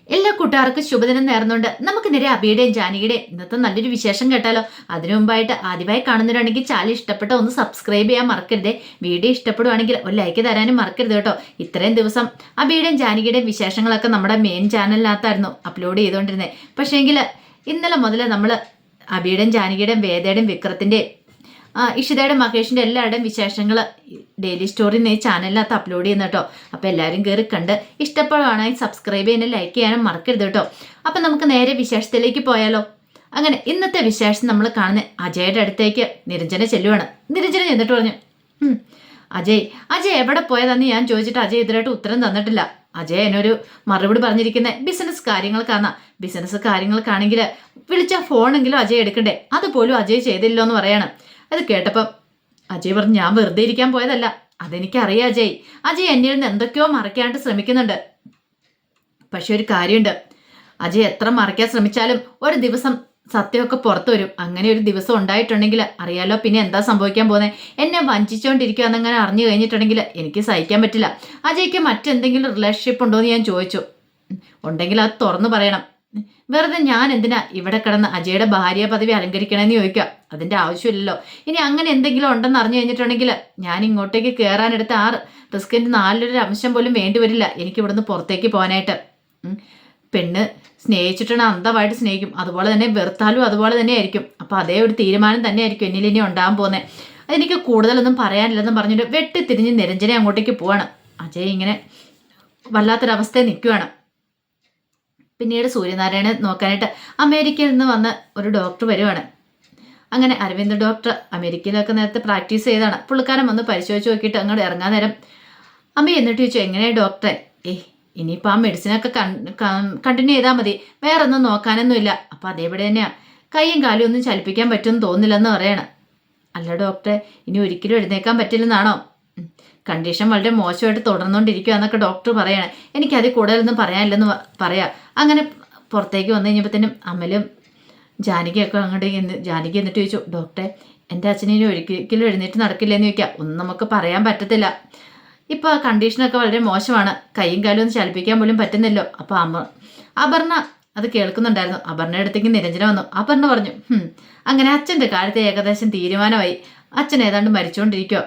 എല്ലാ കൂട്ടുകാർക്കും ശുഭദിനം നേർന്നുകൊണ്ട് നമുക്ക് നേരെ അബിയുടെയും ജാനകിയുടെയും ഇന്നത്തെ നല്ലൊരു വിശേഷം കേട്ടാലോ. അതിനു മുമ്പായിട്ട് ആദ്യമായി കാണുന്നവരാണെങ്കിൽ ചാനൽ ഇഷ്ടപ്പെട്ട ഒന്ന് സബ്സ്ക്രൈബ് ചെയ്യാൻ മറക്കരുതേ. വീഡിയോ ഇഷ്ടപ്പെടുവാണെങ്കിൽ ഒരു ലൈക്ക് തരാനും മറക്കരുത് കേട്ടോ. ഇത്രയും ദിവസം അബിയുടെയും ജാനകിയുടെയും വിശേഷങ്ങളൊക്കെ നമ്മുടെ മെയിൻ ചാനലിനകത്തായിരുന്നു അപ്ലോഡ് ചെയ്തുകൊണ്ടിരുന്നത്. പക്ഷേങ്കിൽ ഇന്നലെ മുതൽ നമ്മൾ അബിയുടെയും ജാനകിയുടെയും വേദയുടെയും വിക്രത്തിൻ്റെയും ഇഷിതയുടെ മഹേഷിൻ്റെ എല്ലാവരുടെയും വിശേഷങ്ങൾ ഡെയിലി സ്റ്റോറി ഈ ചാനലിനകത്ത് അപ്ലോഡ് ചെയ്യുന്ന കേട്ടോ. അപ്പോൾ എല്ലാവരും കയറി കണ്ട് ഇഷ്ടപ്പെടുവാണെങ്കിൽ സബ്സ്ക്രൈബ് ചെയ്യാനും ലൈക്ക് ചെയ്യാനും മറക്കരുത് കേട്ടോ. അപ്പം നമുക്ക് നേരെ വിശേഷത്തിലേക്ക് പോയാലോ. അങ്ങനെ ഇന്നത്തെ വിശേഷം നമ്മൾ കാണുന്നത് അജയുടെ അടുത്തേക്ക് നിരഞ്ജന ചെല്ലുവാണ്. നിരഞ്ജന ചെന്നിട്ട് പറഞ്ഞു, അജയ് എവിടെ പോയതാന്ന് ഞാൻ ചോദിച്ചിട്ട് അജയ് ഇതിലായിട്ട് ഉത്തരം തന്നിട്ടില്ല. അജയ് എന്നൊരു മറുപടി പറഞ്ഞിരിക്കുന്നത് ബിസിനസ് കാര്യങ്ങൾക്കാണ്. ബിസിനസ് കാര്യങ്ങൾക്കാണെങ്കിൽ വിളിച്ചാൽ ഫോണെങ്കിലും അജയ് എടുക്കണ്ടേ, അതുപോലും അജയ് ചെയ്തില്ലോ എന്ന് പറയാണ്. അത് കേട്ടപ്പം അജയ് പറഞ്ഞു, ഞാൻ വെറുതെ ഇരിക്കാൻ പോയതല്ല, അതെനിക്കറിയാം അജയ് എന്നിൽ നിന്ന് എന്തൊക്കെയോ മറയ്ക്കാനായിട്ട് ശ്രമിക്കുന്നുണ്ട്. പക്ഷെ ഒരു കാര്യമുണ്ട്, അജയ് എത്ര മറയ്ക്കാൻ ശ്രമിച്ചാലും ഒരു ദിവസം സത്യമൊക്കെ പുറത്തു വരും. അങ്ങനെ ഒരു ദിവസം ഉണ്ടായിട്ടുണ്ടെങ്കിൽ അറിയാലോ പിന്നെ എന്താ സംഭവിക്കാൻ പോകുന്നത്. എന്നെ വഞ്ചിച്ചുകൊണ്ടിരിക്കുക എന്നങ്ങനെ അറിഞ്ഞു കഴിഞ്ഞിട്ടുണ്ടെങ്കിൽ എനിക്ക് സഹിക്കാൻ പറ്റില്ല. അജയ്ക്ക് മറ്റെന്തെങ്കിലും റിലേഷൻഷിപ്പ് ഉണ്ടോ എന്ന് ഞാൻ ചോദിച്ചു. ഉണ്ടെങ്കിൽ അത് തുറന്നു പറയണം. വെറുതെ ഞാൻ എന്തിനാ ഇവിടെ കിടന്ന് അജയുടെ ഭാര്യ പദവി അലങ്കരിക്കണമെന്ന് ചോദിക്കുക. അതിൻ്റെ ആവശ്യമില്ലല്ലോ. ഇനി അങ്ങനെ എന്തെങ്കിലും ഉണ്ടെന്ന് അറിഞ്ഞു കഴിഞ്ഞിട്ടുണ്ടെങ്കിൽ ഞാൻ ഇങ്ങോട്ടേക്ക് കയറാനെടുത്ത ആ റിസ്കിൻ്റെ 4 അംശം പോലും വേണ്ടി വരില്ല എനിക്ക് ഇവിടുന്ന് പുറത്തേക്ക് പോകാനായിട്ട്. പെണ്ണ് സ്നേഹിച്ചിട്ടാണ് അന്ധമായിട്ട് സ്നേഹിക്കും, അതുപോലെ തന്നെ വെറുത്താലും അതുപോലെ തന്നെ ആയിരിക്കും. അപ്പോൾ അതേ ഒരു തീരുമാനം തന്നെ ആയിരിക്കും എന്നിൽ ഇനി ഉണ്ടാകാൻ പോകുന്നത്. അതെനിക്ക് കൂടുതലൊന്നും പറയാനില്ലെന്നും പറഞ്ഞിട്ട് വെട്ടിത്തിരിഞ്ഞ് നിരഞ്ജനെ അങ്ങോട്ടേക്ക് പോവാണ്. അജയ് ഇങ്ങനെ വല്ലാത്തൊരവസ്ഥയിൽ നിൽക്കുവാണ്. പിന്നീട് സൂര്യനാരായണനെ നോക്കാനായിട്ട് അമേരിക്കയിൽ നിന്ന് വന്ന ഒരു ഡോക്ടർ വരുവാണ്. അങ്ങനെ അരവിന്ദ് ഡോക്ടർ അമേരിക്കയിലൊക്കെ നേരത്തെ പ്രാക്ടീസ് ചെയ്താണ്. പുള്ളിക്കാരൻ വന്ന് പരിശോധിച്ച് നോക്കിയിട്ട് അങ്ങോട്ട് ഇറങ്ങാൻ നേരം അമ്മ എന്നിട്ട് ചോദിച്ചു, എങ്ങനെയാണ് ഡോക്ടറെ? ഇനിയിപ്പോൾ ആ മെഡിസിനൊക്കെ കണ്ടിന്യൂ ചെയ്താൽ മതി, വേറെ ഒന്നും നോക്കാനൊന്നുമില്ല. അപ്പം അതേപോലെ തന്നെയാണ്, കൈയും കാലും ഒന്നും ചലിപ്പിക്കാൻ പറ്റുമെന്ന് തോന്നില്ലെന്ന് പറയണം. അല്ല ഡോക്ടറെ, ഇനി ഒരിക്കലും എഴുന്നേക്കാൻ പറ്റില്ലെന്നാണോ? കണ്ടീഷൻ വളരെ മോശമായിട്ട് തുടർന്നുകൊണ്ടിരിക്കുക എന്നൊക്കെ ഡോക്ടർ പറയണേ. എനിക്കതിൽ കൂടുതലൊന്നും പറയാനില്ലെന്ന് പറയാം. അങ്ങനെ പുറത്തേക്ക് വന്നു കഴിഞ്ഞപ്പോഴത്തേനും അമലും ജാനകിയൊക്കെ അങ്ങോട്ട് ജാനകി എന്നിട്ട് ചോദിച്ചു, ഡോക്ടറെ എൻ്റെ അച്ഛനെ ഇനി ഒരിക്കലും എഴുന്നേറ്റ് നടക്കില്ലെന്ന് ചോദിക്കാം. ഒന്നും നമുക്ക് പറയാൻ പറ്റത്തില്ല. ഇപ്പോൾ കണ്ടീഷനൊക്കെ വളരെ മോശമാണ്, കൈയും കാലും ഒന്ന് ചലിപ്പിക്കാൻ പോലും പറ്റുന്നില്ലോ. അപ്പോൾ അപർണ അത് കേൾക്കുന്നുണ്ടായിരുന്നു. അപർണയുടെ അടുത്തേക്ക് നിരഞ്ജന വന്നു. അപർണ പറഞ്ഞു, അങ്ങനെ അച്ഛൻ്റെ കാര്യത്തെ ഏകദേശം തീരുമാനമായി. അച്ഛൻ ഏതാണ്ട് മരിച്ചുകൊണ്ടിരിക്കുമോ,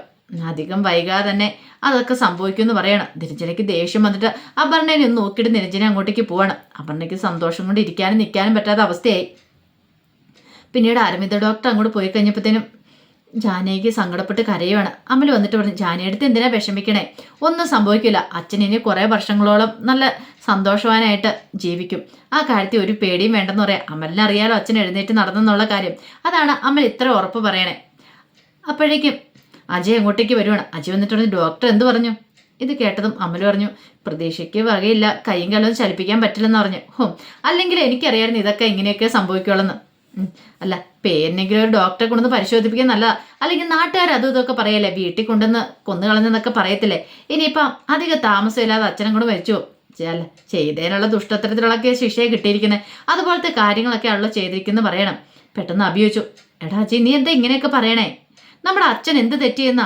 അധികം വൈകാതെ തന്നെ അതൊക്കെ സംഭവിക്കുമെന്ന് പറയണം. നിരഞ്ജനയ്ക്ക് ദേഷ്യം വന്നിട്ട് അപർണനെ ഒന്ന് നോക്കിയിട്ട് നിരഞ്ജന അങ്ങോട്ടേക്ക് പോവാണ്. അപർണയ്ക്ക് സന്തോഷം കൊണ്ട് ഇരിക്കാനും നിൽക്കാനും പറ്റാത്ത അവസ്ഥയായി. പിന്നീട് അരവിന്ദ് ഡോക്ടർ അങ്ങോട്ട് പോയി കഴിഞ്ഞപ്പോഴത്തേനും ജാനകിക്ക് സങ്കടപ്പെട്ട് കരയുവാണ്. അമൽ വന്നിട്ട് പറഞ്ഞു, ജാനകിയടുത്ത് എന്തിനാ വിഷമിക്കണേ, ഒന്നും സംഭവിക്കില്ല. അച്ഛൻ ഇനി കുറേ വർഷങ്ങളോളം നല്ല സന്തോഷവാനായിട്ട് ജീവിക്കും. ആ കാര്യത്തിൽ ഒരു പേടിയും വേണ്ടെന്ന് പറയാം. അമലിനറിയാലോ അച്ഛൻ എഴുന്നേറ്റ് നടന്നെന്നുള്ള കാര്യം. അതാണ് അമൽ ഇത്ര ഉറപ്പ് പറയണേ. അപ്പോഴേക്കും അജയ് അങ്ങോട്ടേക്ക് വരുവാണ്. അജയ് വന്നിട്ട് പറഞ്ഞു, ഡോക്ടർ എന്ത് പറഞ്ഞു? ഇത് കേട്ടതും അമൽ പറഞ്ഞു, പ്രതീക്ഷയ്ക്ക് വകയില്ല, കൈയും കാലവും ചലിപ്പിക്കാൻ പറ്റില്ലെന്ന് പറഞ്ഞു. അല്ലെങ്കിൽ എനിക്കറിയായിരുന്നു ഇതൊക്കെ ഇങ്ങനെയൊക്കെ സംഭവിക്കുള്ളെന്ന്. അല്ല പേരെന്നെങ്കിലും ഒരു ഡോക്ടറെ കൊണ്ടുവന്ന് പരിശോധിപ്പിക്കാൻ നല്ലതാ. അല്ലെങ്കിൽ നാട്ടുകാർ അതും ഇതൊക്കെ പറയല്ലേ, വീട്ടിൽ കൊണ്ടുവന്ന് കൊന്നു കളഞ്ഞെന്നൊക്കെ പറയത്തില്ലേ. ഇനിയിപ്പം അധികം താമസമില്ലാതെ അച്ഛനും കൂടെ മരിച്ചു അല്ല ചെയ്തതിനുള്ള ദുഷ്ടത്തരത്തിലുള്ളൊക്കെ ശിക്ഷയെ കിട്ടിയിരിക്കുന്നത്. അതുപോലത്തെ കാര്യങ്ങളൊക്കെ ആണല്ലോ ചെയ്തിരിക്കുന്നത് പറയണം. പെട്ടെന്ന് അഭിയോച്ചു, എടാ അജയ് നീ എന്താ ഇങ്ങനെയൊക്കെ പറയണേ? നമ്മുടെ അച്ഛൻ എന്ത് തെറ്റ് ചെയ്യുന്ന?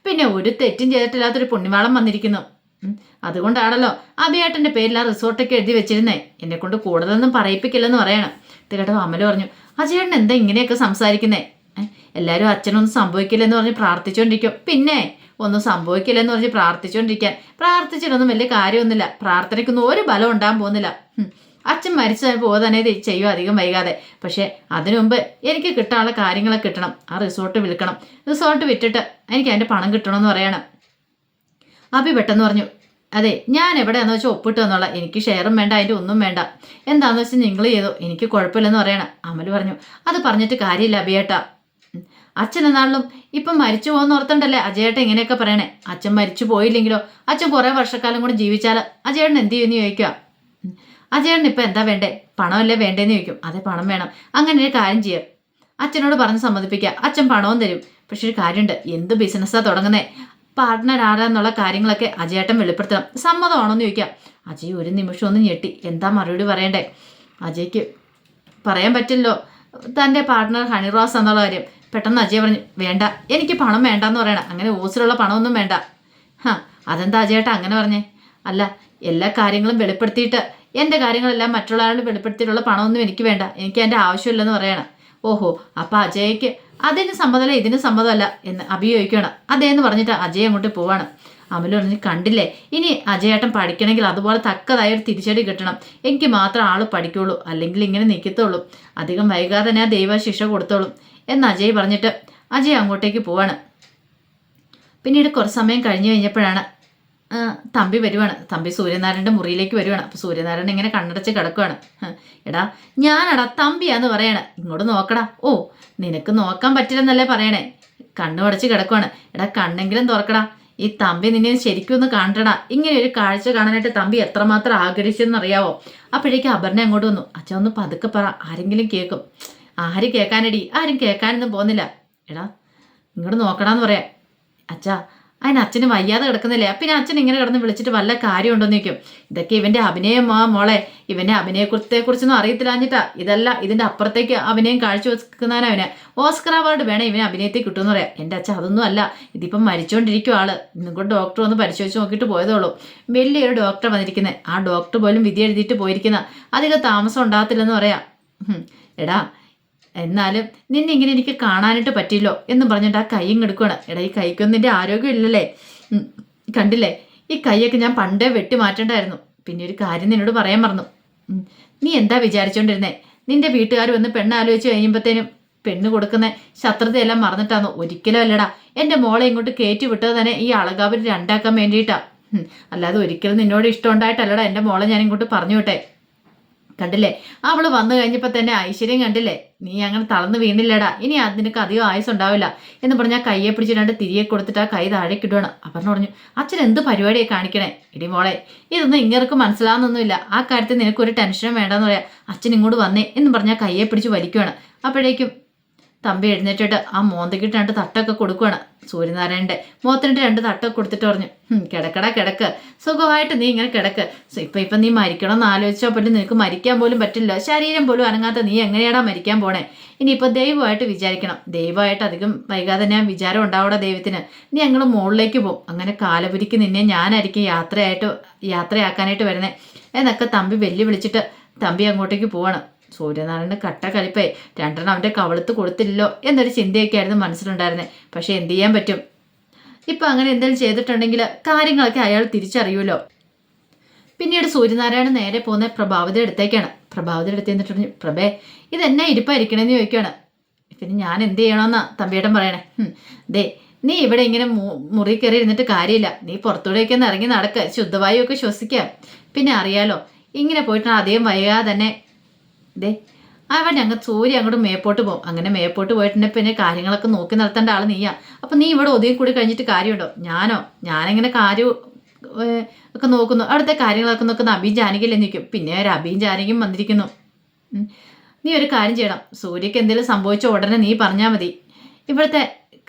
പിന്നെ ഒരു തെറ്റും ചെയ്തിട്ടില്ലാത്തൊരു പുണ്യവാളം വന്നിരിക്കുന്നു. അതുകൊണ്ടാണല്ലോ അഭിയേട്ടൻ്റെ പേരിൽ ആ റിസോർട്ടൊക്കെ എഴുതി വെച്ചിരുന്നേ. എന്നെ കൊണ്ട് കൂടുതലൊന്നും പറയിപ്പിക്കില്ലെന്ന് പറയണം. ഇത് കേട്ടോ അമല് പറഞ്ഞു, അജയേട്ടൻ എന്താ ഇങ്ങനെയൊക്കെ സംസാരിക്കുന്നേ? എല്ലാവരും അച്ഛനൊന്നും സംഭവിക്കില്ലെന്ന് പറഞ്ഞ് പ്രാർത്ഥിച്ചുകൊണ്ടിരിക്കും. പിന്നെ ഒന്നും സംഭവിക്കില്ലെന്ന് പറഞ്ഞ് പ്രാർത്ഥിച്ചിട്ടൊന്നും വലിയ കാര്യമൊന്നുമില്ല. പ്രാർത്ഥനയ്ക്കൊന്നും ഒരു ബലം ഉണ്ടാകാൻ പോകുന്നില്ല. അച്ഛൻ മരിച്ചു പോകാൻ തന്നെ ചെയ്യും അധികം വൈകാതെ. പക്ഷേ അതിനു മുമ്പ് എനിക്ക് കിട്ടാനുള്ള കാര്യങ്ങളൊക്കെ കിട്ടണം. ആ റിസോർട്ട് വിൽക്കണം. റിസോർട്ട് വിറ്റിട്ട് എനിക്ക് അതിൻ്റെ പണം കിട്ടണമെന്ന് പറയണം. അഭി പെട്ടെന്ന് പറഞ്ഞു, അതെ ഞാൻ എവിടെയാണെന്ന് വെച്ചാൽ ഒപ്പിട്ട് വന്നോളാം, എനിക്ക് ഷെയറും വേണ്ട അതിൻ്റെ ഒന്നും വേണ്ട, എന്താണെന്ന് വെച്ചാൽ നിങ്ങൾ ചെയ്തോ, എനിക്ക് കുഴപ്പമില്ലെന്ന് പറയണം. അമല് പറഞ്ഞു, അത് പറഞ്ഞിട്ട് കാര്യമില്ല അഭിയേട്ടാ. അച്ഛൻ എന്നാളും ഇപ്പം മരിച്ചു പോകുന്ന ഓർത്തണ്ടല്ലേ അജയേട്ടൻ ഇങ്ങനെയൊക്കെ പറയണേ. അച്ഛൻ മരിച്ചു പോയില്ലെങ്കിലോ, അച്ഛൻ കുറേ വർഷക്കാലം കൂടി ജീവിച്ചാൽ അജയേട്ടൻ എന്ത് ചെയ്യുമെന്ന് ചോദിക്കുക. അജയേട്ടൻ ഇപ്പം എന്താ വേണ്ടേ? പണമല്ലേ വേണ്ടേന്ന് ചോദിക്കും. അതെ പണം വേണം. അങ്ങനെ ഒരു കാര്യം ചെയ്യുക, അച്ഛനോട് പറഞ്ഞ് സമ്മതിപ്പിക്കുക, അച്ഛൻ പണവും തരും. പക്ഷെ ഒരു കാര്യമുണ്ട്, എന്ത് ബിസിനസ്സാണ് തുടങ്ങുന്നത്, പാർട്ട്ണർ ആരാന്നുള്ള കാര്യങ്ങളൊക്കെ അജയേട്ടൻ വെളിപ്പെടുത്തണം. സമ്മതമാണോന്ന് ചോദിക്കാം. അജയ് ഒരു നിമിഷം ഒന്ന് ഞെട്ടി. എന്താ മറുപടി പറയണ്ടേ? അജയ്ക്ക് പറയാൻ പറ്റില്ലോ തൻ്റെ പാർട്ട്ണർ ഹണിറോസ് എന്നുള്ള കാര്യം. പെട്ടെന്ന് അജയ് പറഞ്ഞു, വേണ്ട എനിക്ക് പണം വേണ്ടെന്ന് പറയണം. അങ്ങനെ ഓസിലുള്ള പണമൊന്നും വേണ്ട. അതെന്താ അജയേട്ട അങ്ങനെ പറഞ്ഞേ? അല്ല എല്ലാ കാര്യങ്ങളും വെളിപ്പെടുത്തിയിട്ട് എൻ്റെ കാര്യങ്ങളെല്ലാം മറ്റുള്ള ആളുകൾ വെളിപ്പെടുത്തിയിട്ടുള്ള പണമൊന്നും എനിക്ക് വേണ്ട, എനിക്ക് എൻ്റെ ആവശ്യമില്ലെന്ന് പറയണം. ഓഹോ, അപ്പം അജയ്ക്ക് അതിന് സമ്മതമല്ല ഇതിന് സമ്മതമല്ല എന്ന് അഭിയോഗിക്കണം. അതേന്ന് പറഞ്ഞിട്ട് അജയ് അങ്ങോട്ട് പോവാണ്. അമല് പറഞ്ഞ് കണ്ടില്ലേ, ഇനി അജയേട്ടൻ പഠിക്കണമെങ്കിൽ അതുപോലെ തക്കതായ ഒരു തിരിച്ചടി കിട്ടണം, എനിക്ക് മാത്രം ആൾ പഠിക്കുള്ളൂ, അല്ലെങ്കിൽ ഇങ്ങനെ നിൽക്കത്തുള്ളൂ, അധികം വൈകാതെ തന്നെ ആ ദൈവ ശിക്ഷ കൊടുത്തോളും എന്ന് അജയ് പറഞ്ഞിട്ട് അജയ് അങ്ങോട്ടേക്ക് പോവാണ്. പിന്നീട് കുറച്ച് സമയം കഴിഞ്ഞ് കഴിഞ്ഞപ്പോഴാണ് തമ്പി വരുവാണ്. തമ്പി സൂര്യനാരായണൻ്റെ മുറിയിലേക്ക് വരുവാണ്. അപ്പോൾ സൂര്യനാരായണൻ ഇങ്ങനെ കണ്ണടച്ച് കിടക്കുവാണ്. എടാ ഞാനടാ തമ്പിയാന്ന് പറയണേ, ഇങ്ങോട്ട് നോക്കടാ. ഓ നിനക്ക് നോക്കാൻ പറ്റില്ലെന്നല്ലേ പറയണേ, കണ്ണു അടച്ച് കിടക്കുവാണ്. എടാ കണ്ണെങ്കിലും തുറക്കടാ, ഈ തമ്പി നിന്നെ ശരിക്കും ഒന്ന് കാണട്ടടാ. ഇങ്ങനെ ഒരു കാഴ്ച കാണാനായിട്ട് തമ്പി എത്രമാത്രം ആഗ്രഹിച്ചെന്നറിയാവോ. അപ്പോഴേക്കും അപർണ അങ്ങോട്ട് വന്നു. അച്ഛൻ ഒന്ന് പതുക്കെ പറ, ആരെങ്കിലും കേൾക്കും. ആര് കേൾക്കാനടി, ആരും കേൾക്കാനൊന്നും പോകുന്നില്ല. എടാ ഇങ്ങോട്ട് നോക്കടാന്ന് പറയാം. അച്ഛാ അതിന് അച്ഛന് വയ്യാതെ കിടക്കുന്നില്ലേ, പിന്നെ അച്ഛൻ ഇങ്ങനെ കിടന്ന് വിളിച്ചിട്ട് വല്ല കാര്യമുണ്ടോന്ന് ചോദിക്കും. ഇതൊക്കെ ഇവൻ്റെ അഭിനയം മോളെ, ഇവൻ്റെ അഭിനയത്തെക്കുറിച്ചൊന്നും അറിയത്തില്ലാഞ്ഞിട്ടാ. ഇതല്ല, ഇതിൻ്റെ അപ്പുറത്തേക്ക് അഭിനയം കാഴ്ചവെക്കുന്നവന് ഓസ്കർ അവാർഡ് വേണം ഇവന് അഭിനയത്തിൽ കിട്ടുമെന്ന് പറയാം. എൻ്റെ അച്ഛൻ അതൊന്നും അല്ല, ഇതിപ്പം മരിച്ചുകൊണ്ടിരിക്കും ആള്. ഇന്നും കൂടെ ഡോക്ടർ വന്ന് പരിശോധിച്ച് നോക്കിയിട്ട് പോയതോളൂ. വലിയൊരു ഡോക്ടർ വന്നിരിക്കുന്നത്, ആ ഡോക്ടർ പോലും വിധി എഴുതിയിട്ട് പോയിരിക്കുന്ന, അധികം താമസം ഉണ്ടാകത്തില്ലെന്ന് പറയാം. എടാ എന്നാലും നിന്നെ ഇങ്ങനെ എനിക്ക് കാണാനായിട്ട് പറ്റില്ലോ എന്ന് പറഞ്ഞിട്ട് ആ കൈയും എടുക്കുകയാണ്. എടാ ഈ കൈക്കൊന്നും നിന്റെ ആരോഗ്യം ഇല്ലല്ലേ, കണ്ടില്ലേ, ഈ കൈയൊക്കെ ഞാൻ പണ്ടേ വെട്ടി മാറ്റേണ്ടായിരുന്നു. പിന്നെ ഒരു കാര്യം നിന്നോട് പറയാൻ മറന്നു. നീ എന്താ വിചാരിച്ചോണ്ടിരുന്നേ, നിന്റെ വീട്ടുകാർ വന്ന് പെണ്ണാലോചിച്ച് കഴിയുമ്പോഴത്തേനും പെണ്ണ് കൊടുക്കുന്ന ശത്രുതയെല്ലാം മറന്നിട്ടാന്നോ? ഒരിക്കലും അല്ലടാ, എൻ്റെ മോളെ ഇങ്ങോട്ട് കയറ്റി വിട്ടത് തന്നെ ഈ അളകാവിൽ രണ്ടാക്കാൻ വേണ്ടിയിട്ടാ. അല്ലാതെ ഒരിക്കലും നിന്നോട് ഇഷ്ടം ഉണ്ടായിട്ടല്ലടാ എൻ്റെ മോളെ ഞാൻ ഇങ്ങോട്ട് പറഞ്ഞു വിട്ടെ. കണ്ടില്ലേ, അവള് വന്നു കഴിഞ്ഞപ്പോൾ തന്നെ ഐശ്വര്യം കണ്ടില്ലേ, നീ അങ്ങനെ തളർന്ന് വീണില്ലടാ, ഇനി നിനക്ക് അധികം ആയുസ് ഉണ്ടാവില്ല എന്ന് പറഞ്ഞാൽ കയ്യെ പിടിച്ചിട്ട് തിരികെ കൊടുത്തിട്ട് ആ കൈ താഴേക്ക് ഇടുവാണ്. അപ്പം പറഞ്ഞു, അച്ഛൻ എന്ത് പരിപാടിയെ കാണിക്കണേ. ഇടി മോളെ, ഇതൊന്നും ഇങ്ങർക്ക് മനസ്സിലാവുന്നൊന്നുമില്ല, ആ കാര്യത്തിൽ നിനക്കൊരു ടെൻഷനും വേണ്ടെന്ന് പറയാം. അച്ഛൻ ഇങ്ങോട്ട് വന്നേ എന്ന് പറഞ്ഞാൽ കയ്യെ പിടിച്ച് വലിക്കുവാണ്. അപ്പോഴേക്കും തമ്പി എഴുന്നേറ്റിട്ട് ആ മോന്തക്കിട്ട് 2 തട്ടൊക്കെ കൊടുക്കുവാണ്. സൂര്യനാരായണൻ്റെ മുഖത്തിനിട്ട് 2 തട്ടൊക്കെ കൊടുത്തിട്ട് പറഞ്ഞു, കിടക്കടാ കിടക്ക്, സുഖമായിട്ട് നീ ഇങ്ങനെ കിടക്ക്. ഇപ്പം നീ മരിക്കണമെന്ന് ആലോചിച്ചാൽ പോലും നിനക്ക് മരിക്കാൻ പോലും പറ്റില്ല, ശരീരം പോലും അനങ്ങാത്ത നീ എങ്ങനെയാടാ മരിക്കാൻ പോണേ. ഇനിയിപ്പോൾ ദൈവമായിട്ട് വിചാരിക്കണം, ദൈവമായിട്ട് അധികം വൈകാതെ ഞാൻ വിചാരം ഉണ്ടാവൂടാ ദൈവത്തിന്. നീ ഞങ്ങൾ മുകളിലേക്ക് പോകും, അങ്ങനെ കാലപുരിക്ക് നിന്നെ ഞാനായിരിക്കും യാത്രയാക്കാനായിട്ട് വരുന്നേ എന്നൊക്കെ തമ്പി വെല്ലുവിളിച്ചിട്ട് തമ്പി അങ്ങോട്ടേക്ക് പോവാണ്. സൂര്യനാരായണന് കട്ട കലിപ്പായി. 2 അവൻ്റെ കവളത്ത് കൊടുത്തില്ലല്ലോ എന്നൊരു ചിന്തയൊക്കെ ആയിരുന്നു മനസ്സിലുണ്ടായിരുന്നത്. പക്ഷെ എന്ത് ചെയ്യാൻ പറ്റും, ഇപ്പം അങ്ങനെ എന്തെങ്കിലും ചെയ്തിട്ടുണ്ടെങ്കിൽ കാര്യങ്ങളൊക്കെ അയാൾ തിരിച്ചറിയുമല്ലോ. പിന്നീട് സൂര്യനാരായണൻ നേരെ പോകുന്ന പ്രഭാവതിയുടെ അടുത്തേക്കാണ്. പ്രഭാവതിയുടെ അടുത്ത് എന്നിട്ട് പ്രഭേ ഇതെന്നാ ഇരിപ്പായിരിക്കണമെന്ന് ചോദിക്കുകയാണ്. പിന്നെ ഞാൻ എന്ത് ചെയ്യണമെന്നാ തമ്പിയേട്ടൻ പറയണേ. ദേ നീ ഇവിടെ ഇങ്ങനെ മുറി കയറി ഇരുന്നിട്ട് കാര്യമില്ല, നീ പുറത്തൂടെയൊക്കെ ഒന്ന് ഇറങ്ങി നടക്കുക, ശുദ്ധവായുവൊക്കെ ശ്വസിക്കുക. പിന്നെ അറിയാലോ ഇങ്ങനെ പോയിട്ട് അധികം വൈകാതെ തന്നെ ദേ അവൻ ഞങ്ങൾ സൂര്യ അങ്ങോട്ട് മേപ്പോട്ട് പോകും. അങ്ങനെ മേപ്പോട്ട് പോയിട്ടുണ്ടെങ്കിൽ പിന്നെ കാര്യങ്ങളൊക്കെ നോക്കി നടത്തേണ്ട ആൾ നീയാ. അപ്പം നീ ഇവിടെ ഒതുങ്ങി കൂടി കഴിഞ്ഞിട്ട് കാര്യമുണ്ടോ? ഞാനെങ്ങനെ കാര്യം ഒക്കെ നോക്കുന്നു, അവിടുത്തെ കാര്യങ്ങളൊക്കെ നോക്കുന്ന അഭിയും ജാനകിയല്ലേ നിൽക്കും. പിന്നെ ഒരു അഭിയും ജാനകിയും വന്നിരിക്കുന്നു. നീ ഒരു കാര്യം ചെയ്യണം, സൂര്യക്ക് എന്തെങ്കിലും സംഭവിച്ച ഉടനെ നീ പറഞ്ഞാൽ മതി. ഇവിടുത്തെ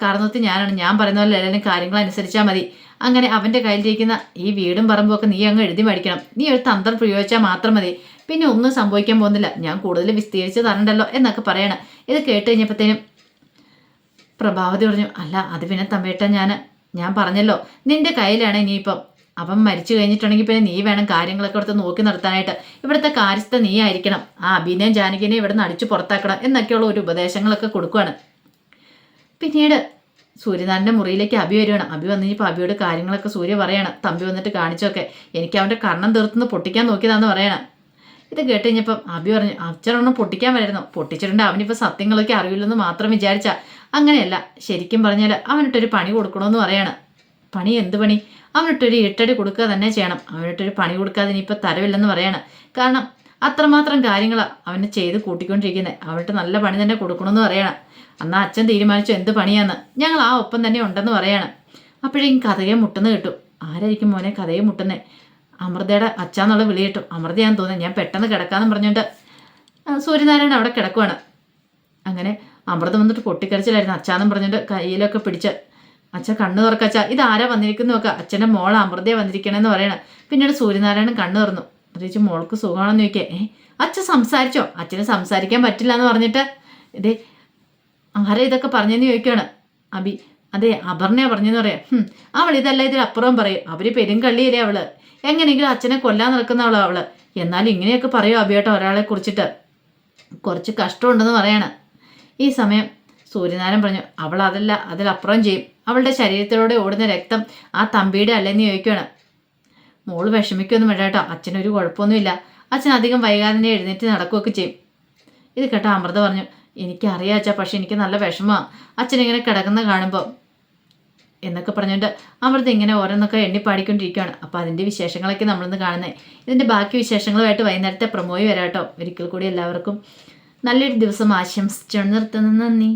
കാരണത്തിൽ ഞാനാണ്, ഞാൻ പറയുന്ന പോലെ എല്ലാവരും കാര്യങ്ങൾ അനുസരിച്ചാൽ മതി. അങ്ങനെ അവൻ്റെ കയ്യിലിരിക്കുന്ന ഈ വീടും പറമ്പും ഒക്കെ നീ അങ്ങ് എഴുതി മേടിക്കണം. നീ ഒരു തന്ത്രം പ്രയോഗിച്ചാൽ മാത്രം മതി, പിന്നെ ഒന്നും സംഭവിക്കാൻ പോകുന്നില്ല. ഞാൻ കൂടുതൽ വിസ്തീരിച്ച് തരണ്ടല്ലോ എന്നൊക്കെ പറയണം. ഇത് കേട്ട് കഴിഞ്ഞപ്പോഴത്തേനും പ്രഭാവതി പറഞ്ഞു, അല്ല അത് പിന്നെ തമ്പേട്ട ഞാൻ പറഞ്ഞല്ലോ നിന്റെ കയ്യിലാണ് ഇനിയിപ്പം. അപ്പം മരിച്ചു കഴിഞ്ഞിട്ടുണ്ടെങ്കിൽ പിന്നെ നീ വേണം കാര്യങ്ങളൊക്കെ ഇവിടുത്തെ നോക്കി നടത്താനായിട്ട്. ഇവിടുത്തെ കാര്യസ്ഥ നീ ആയിരിക്കണം, ആ അഭിനയം ജാനകിനെ ഇവിടെ നിന്ന് അടിച്ചു പുറത്താക്കണം എന്നൊക്കെയുള്ള ഒരു ഉപദേശങ്ങളൊക്കെ കൊടുക്കുകയാണ്. പിന്നീട് സൂര്യനാരായണൻ്റെ മുറിയിലേക്ക് അഭി വരുവാണ്. അഭി വന്നു കഴിഞ്ഞപ്പോൾ അഭിയോട് കാര്യങ്ങളൊക്കെ സൂര്യ പറയണം. തമ്പി വന്നിട്ട് കാണിച്ചൊക്കെ എനിക്ക് അവൻ്റെ കണ്ണം തീർത്തുനിന്ന് പൊട്ടിക്കാൻ നോക്കിയതാന്ന് പറയണം. ഇത് കേട്ട് കഴിഞ്ഞപ്പം അഭി പറഞ്ഞു, അച്ഛനൊന്നും പൊട്ടിക്കാൻ വരായിരുന്നു, പൊട്ടിച്ചിട്ടുണ്ട് അവനിപ്പോൾ സത്യങ്ങളൊക്കെ അറിയില്ലെന്ന് മാത്രം വിചാരിച്ചാൽ. അങ്ങനെയല്ല, ശരിക്കും പറഞ്ഞാൽ അവനിട്ടൊരു പണി കൊടുക്കണമെന്ന് പറയാണ്. പണി എന്ത് പണി? അവനിട്ടൊരു ഇട്ടടി കൊടുക്കുക തന്നെ ചെയ്യണം. അവനിട്ടൊരു പണി കൊടുക്കാതെ ഇനിയിപ്പോൾ തരവില്ലെന്ന് പറയാണ്. കാരണം അത്രമാത്രം കാര്യങ്ങളാണ് അവന് ചെയ്ത് കൂട്ടിക്കൊണ്ടിരിക്കുന്നത്. അവനിട്ട് നല്ല പണി തന്നെ കൊടുക്കണമെന്ന് പറയണം. എന്നാൽ അച്ഛൻ തീരുമാനിച്ചു എന്ത് പണിയാന്ന്, ഞങ്ങൾ ആ ഒപ്പം തന്നെ ഉണ്ടെന്ന് പറയാണ്. അപ്പോഴേക്കും കഥയെ മുട്ടുന്ന കിട്ടും. ആരായിരിക്കും മോനെ കഥയെ മുട്ടുന്നേ? അമൃതയുടെ അച്ഛാന്നുള്ള വിളി കിട്ടും. അമൃതയാന്ന് തോന്നുന്നത്. ഞാൻ പെട്ടെന്ന് കിടക്കാമെന്ന് പറഞ്ഞുകൊണ്ട് സൂര്യനാരായണൻ അവിടെ കിടക്കുവാണ്. അങ്ങനെ അമൃത വന്നിട്ട് പൊട്ടിക്കരച്ചിലായിരുന്നു. അച്ഛാന്നും പറഞ്ഞിട്ട് കയ്യിലൊക്കെ പിടിച്ച്, അച്ഛൻ കണ്ണ് തുറക്കച്ച, ഇതാരാ വന്നിരിക്കുന്നു നോക്കുക, അച്ഛൻ്റെ മോൾ അമൃതയെ വന്നിരിക്കണമെന്ന് പറയണം. പിന്നീട് സൂര്യനാരായണൻ കണ്ണ് തുറന്നു. പ്രത്യേകിച്ച് മോൾക്ക് സുഖമാണെന്ന് ചോദിക്കേ. അച്ഛൻ സംസാരിച്ചോ? അച്ഛന് സംസാരിക്കാൻ പറ്റില്ല എന്ന് പറഞ്ഞിട്ട് ഇതേ ആരാ ഇതൊക്കെ പറഞ്ഞെന്ന് ചോദിക്കുകയാണ് അഭി. അതെ അപർണയാ പറഞ്ഞെന്ന് പറയാം. അവൾ ഇതല്ല ഇതിലപ്പുറം പറയും, അവര് പെരുങ്കള്ളിയല്ലേ അവള്. എങ്ങനെയെങ്കിലും അച്ഛനെ കൊല്ലാൻ നിൽക്കുന്നവളാ അവള്. എന്നാലും ഇങ്ങനെയൊക്കെ പറയൂ അഭിയേട്ട ഒരാളെ കുറിച്ചിട്ട്. കുറച്ച് കഷ്ടമുണ്ടെന്ന് പറയാണ്. ഈ സമയം സൂര്യനാരായണൻ പറഞ്ഞു, അവൾ അതല്ല അതിലപ്പുറം ചെയ്യും. അവളുടെ ശരീരത്തിലൂടെ ഓടുന്ന രക്തം ആ തമ്പിയുടെ അല്ലെന്ന് ചോദിക്കുകയാണ്. മോള് വിഷമിക്കൊന്നും വേണ്ട കേട്ടോ, അച്ഛനൊരു കുഴപ്പമൊന്നുമില്ല. അച്ഛൻ അധികം വൈകാതെ തന്നെ എഴുന്നേറ്റ് നടക്കുകയൊക്കെ ചെയ്യും. ഇത് കേട്ടോ അമൃത പറഞ്ഞു, എനിക്കറിയാം അച്ഛാ, പക്ഷെ എനിക്ക് നല്ല വിഷമമാണ് അച്ഛനിങ്ങനെ കിടക്കുന്ന കാണുമ്പോൾ എന്നൊക്കെ പറഞ്ഞുകൊണ്ട് അമൃത ഇങ്ങനെ ഓരോന്നൊക്കെ എണ്ണി പാടിക്കൊണ്ടിരിക്കുകയാണ്. അപ്പോൾ അതിൻ്റെ വിശേഷങ്ങളൊക്കെ നമ്മളിന്ന് കാണുന്നത്. ഇതിൻ്റെ ബാക്കി വിശേഷങ്ങളുമായിട്ട് വൈകുന്നേരത്തെ പ്രൊമോയി വരാം കേട്ടോ. ഒരിക്കൽ കൂടി എല്ലാവർക്കും നല്ലൊരു ദിവസം ആശംസിച്ചു നിർത്തുന്നു. നന്ദി.